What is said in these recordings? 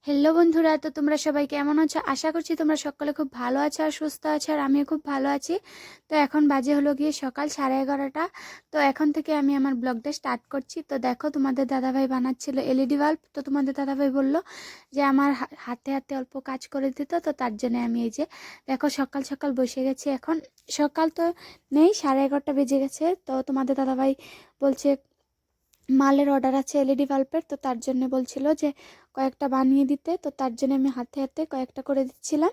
Hello বন্ধুরা, তো তোমরা সবাই কেমন আছো? আশা করছি তোমরা সকলে খুব ভালো আছো আর সুস্থ আছো, আর আমিও খুব ভালো আছি। তো এখন বাজে হলো গিয়ে সকাল 11:30। তো এখন থেকে আমি আমার ব্লগটা স্টার্ট করছি। তো দেখো, তোমাদের দাদাভাই বানাচ্ছিল এলইডি বাল্ব। তো তোমাদের দাদাভাই বলল যে আমার হাতে হাতে অল্প কাজ করে দিত, তো তার জন্য আমি এই যে দেখো সকাল সকাল বসে গেছি। এখন সকাল তো নেই, 11:30 বেজে গেছে। তো তোমাদের দাদাভাই বলছে মালের অর্ডার আছে এলইডি বাল্বের, তো তার জন্য বলছিল যে কয়েকটা বানিয়ে দিতে। তো তার জন্য আমি হাতে হাতে কয়েকটা করে দিচ্ছিলাম।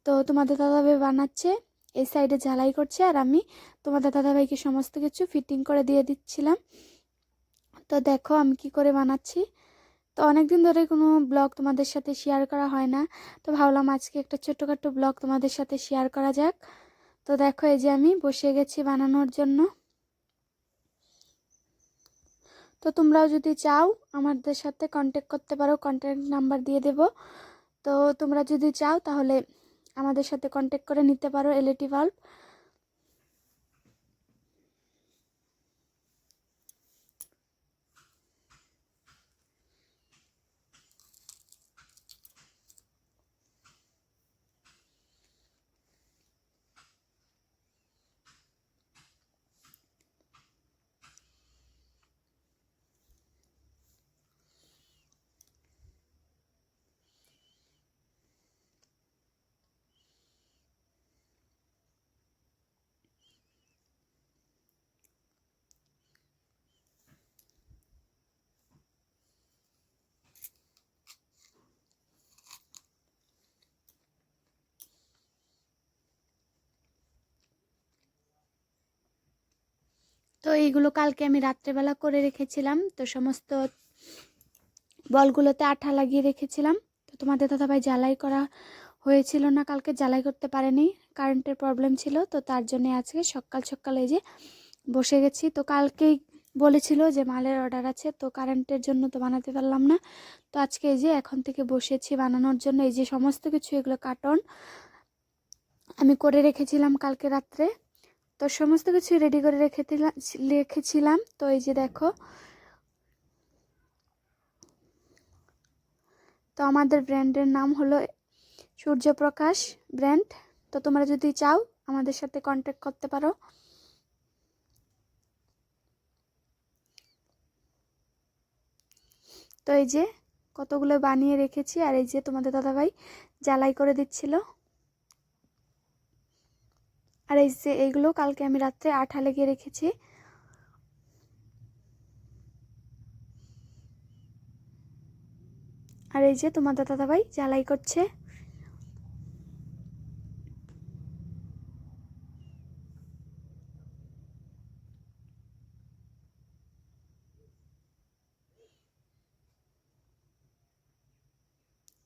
তো তোমাদের দাদাভাই বানাচ্ছে, এই সাইডে ঝালাই করছে, আর আমি তোমাদের দাদাভাইকে সমস্ত কিছু ফিটিং করে দিয়ে দিচ্ছিলাম। তো দেখো আমি কি করে বানাচ্ছি। তো অনেকদিন ধরে কোনো ব্লগ তোমাদের সাথে শেয়ার করা হয় না, তো ভাবলাম আজকে একটা ছোট্টখাট্টো ব্লগ তোমাদের সাথে শেয়ার করা যাক। তো দেখো এই যে আমি বসে গেছি বানানোর জন্য। তো তোমরাও যদি চাও আমাদের সাথে কন্ট্যাক্ট করতে পারো, কন্ট্যাক্ট নাম্বার দিয়ে দেব। তো তোমরা যদি চাও তাহলে আমাদের সাথে কন্ট্যাক্ট করে নিতে পারো এলইডি বাল্ব। তো এইগুলো কালকে আমি রাত্রেবেলা করে রেখেছিলাম। তো সমস্ত বলগুলোতে আঠা লাগিয়ে রেখেছিলাম। তো তোমাদের দাদাভাই জ্বালাই করা হয়েছিল না, কালকে জ্বালাই করতে পারেনি, কারেন্টের প্রবলেম ছিল। তো তার জন্য আজকে সকাল সকাল এই যে বসে গেছি। তো কালকেই বলেছিল যে মালের অর্ডার আছে, তো কারেন্টের জন্য তো বানাতে পারলাম না। তো আজকে এই যে এখন থেকে বসেছি বানানোর জন্য। এই যে সমস্ত কিছু এগুলো কার্টন আমি করে রেখেছিলাম কালকে রাত্রে। তো সমস্ত কিছু রেডি করে রেখেছিলাম। তো এই যে দেখো, তো আমাদের ব্র্যান্ডের নাম হলো সূর্যপ্রকাশ ব্র্যান্ড। তো তোমরা যদি চাও আমাদের সাথে কন্ট্যাক্ট করতে পারো। তো এই যে কতগুলো বানিয়ে রেখেছি, আর এই যে তোমাদের দাদাভাই জ্বালাই করে দিচ্ছিল। আর এই যে এইগুলো কালকে আমি রাত্রে আঠা লেগে রেখেছি। আর এই যে তোমাদের দাদাভাই জ্বালাই করছে।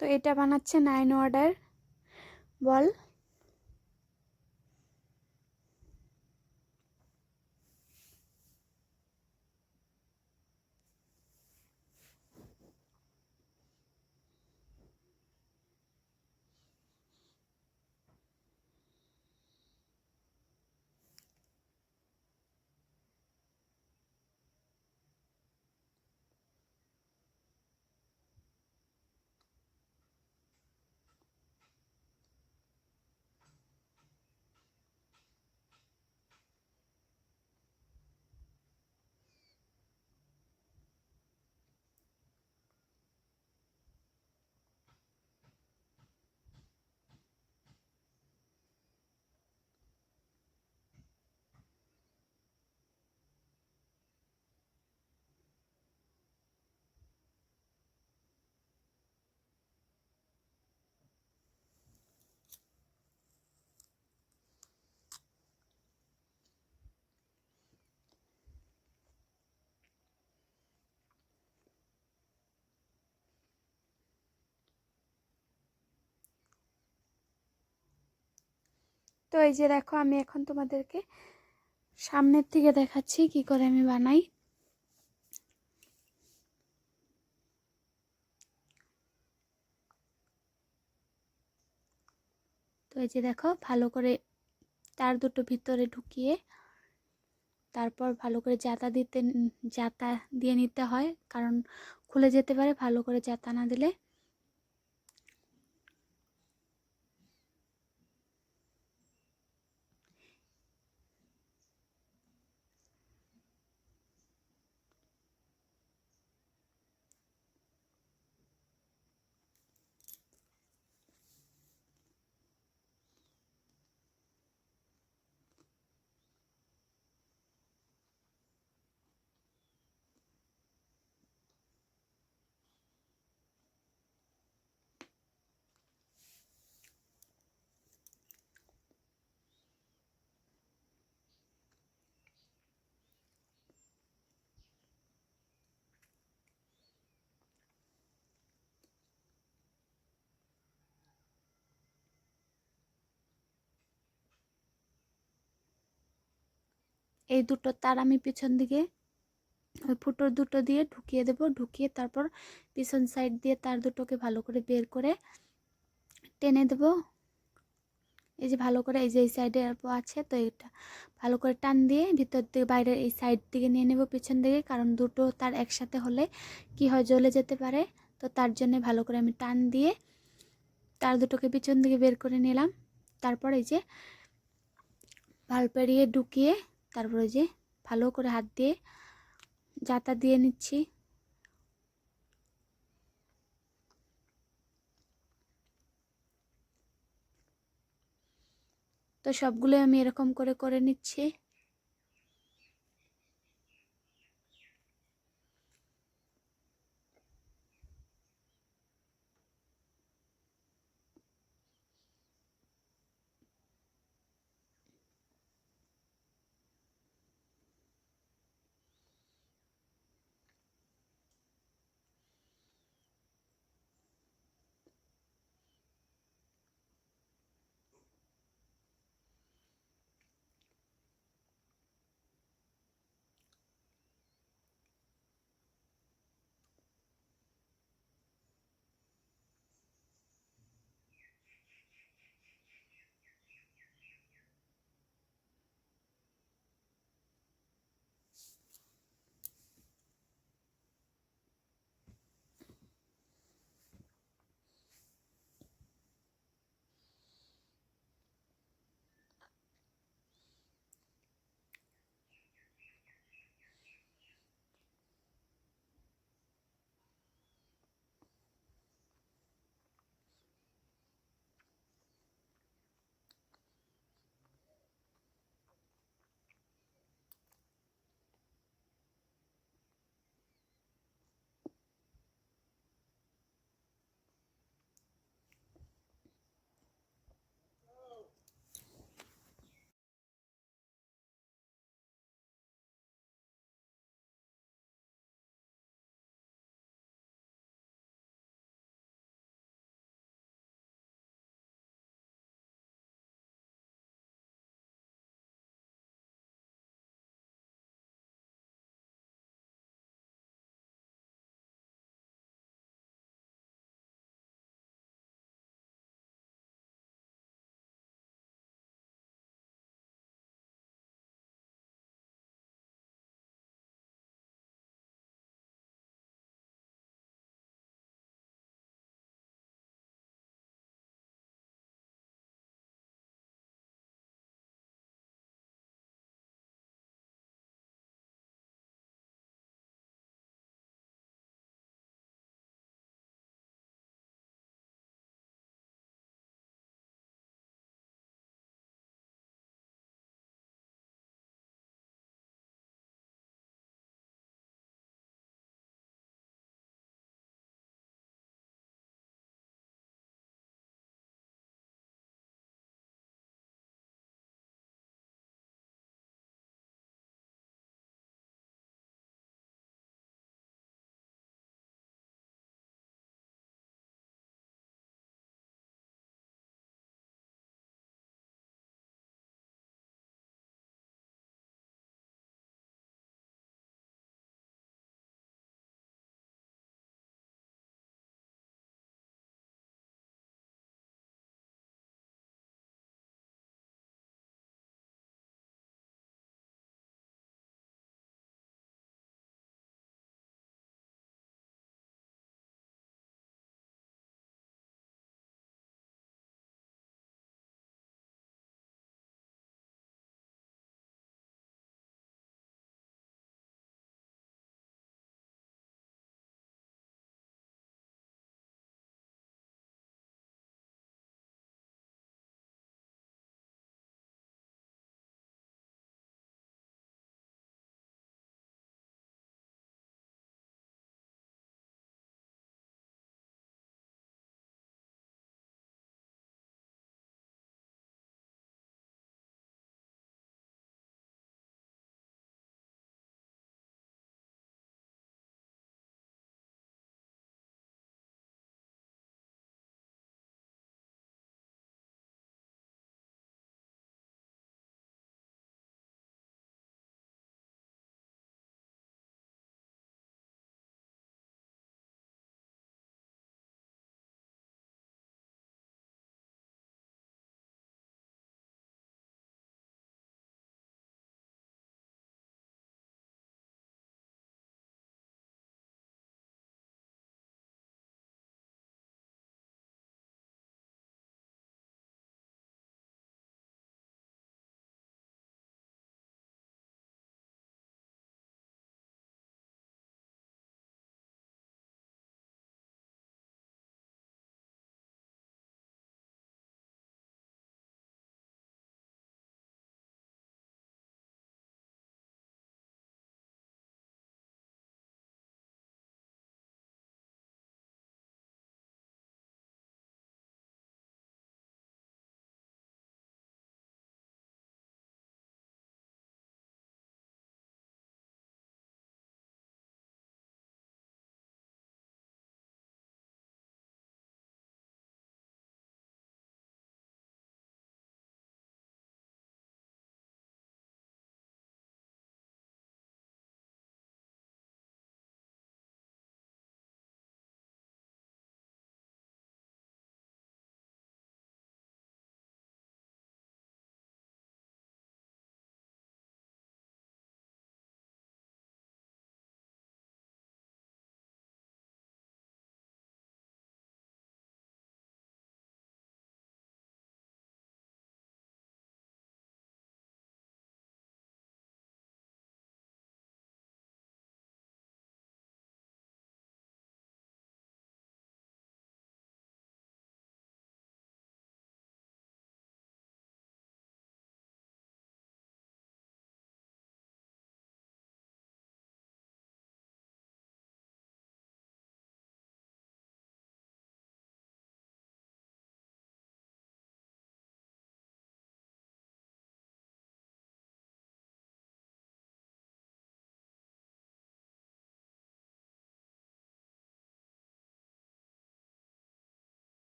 তো এটা বানাচ্ছে 9 অর্ডার বল। তো এই যে দেখো আমি এখন তোমাদেরকে সামনের থেকে দেখাচ্ছি কি করে আমি বানাই। তো এই যে দেখো ভালো করে তার দুটো ভিতরে ঢুকিয়ে তারপর ভালো করে জাতা দিয়ে নিতে হয়, কারণ খুলে যেতে পারে ভালো করে জাতা না দিলে। এই দুটো তার আমি পিছন দিকে ওই ফুটোর দুটো দিয়ে ঢুকিয়ে দেব, ঢুকিয়ে তারপর পিছন সাইড দিয়ে তার দুটোকে ভালো করে বের করে টেনে দেব। এই যে ভালো করে এই যে এই সাইডে আছে, তো এটা ভালো করে টান দিয়ে ভিতর দিকে বাইরের এই সাইড দিকে নিয়ে নেব পিছন দিকে, কারণ দুটো তার একসাথে হলে কি হয় জ্বলে যেতে পারে। তো তার জন্য ভালো করে আমি টান দিয়ে তার দুটোকে পিছন দিকে বের করে নিলাম। তারপর এই যে ভালো পেরিয়ে ঢুকিয়ে তারপর এই যে ভালো করে হাত দিয়ে জাতা দিয়ে নিচ্ছি। তো সবগুলো আমি এরকম করে করে নিচ্ছি।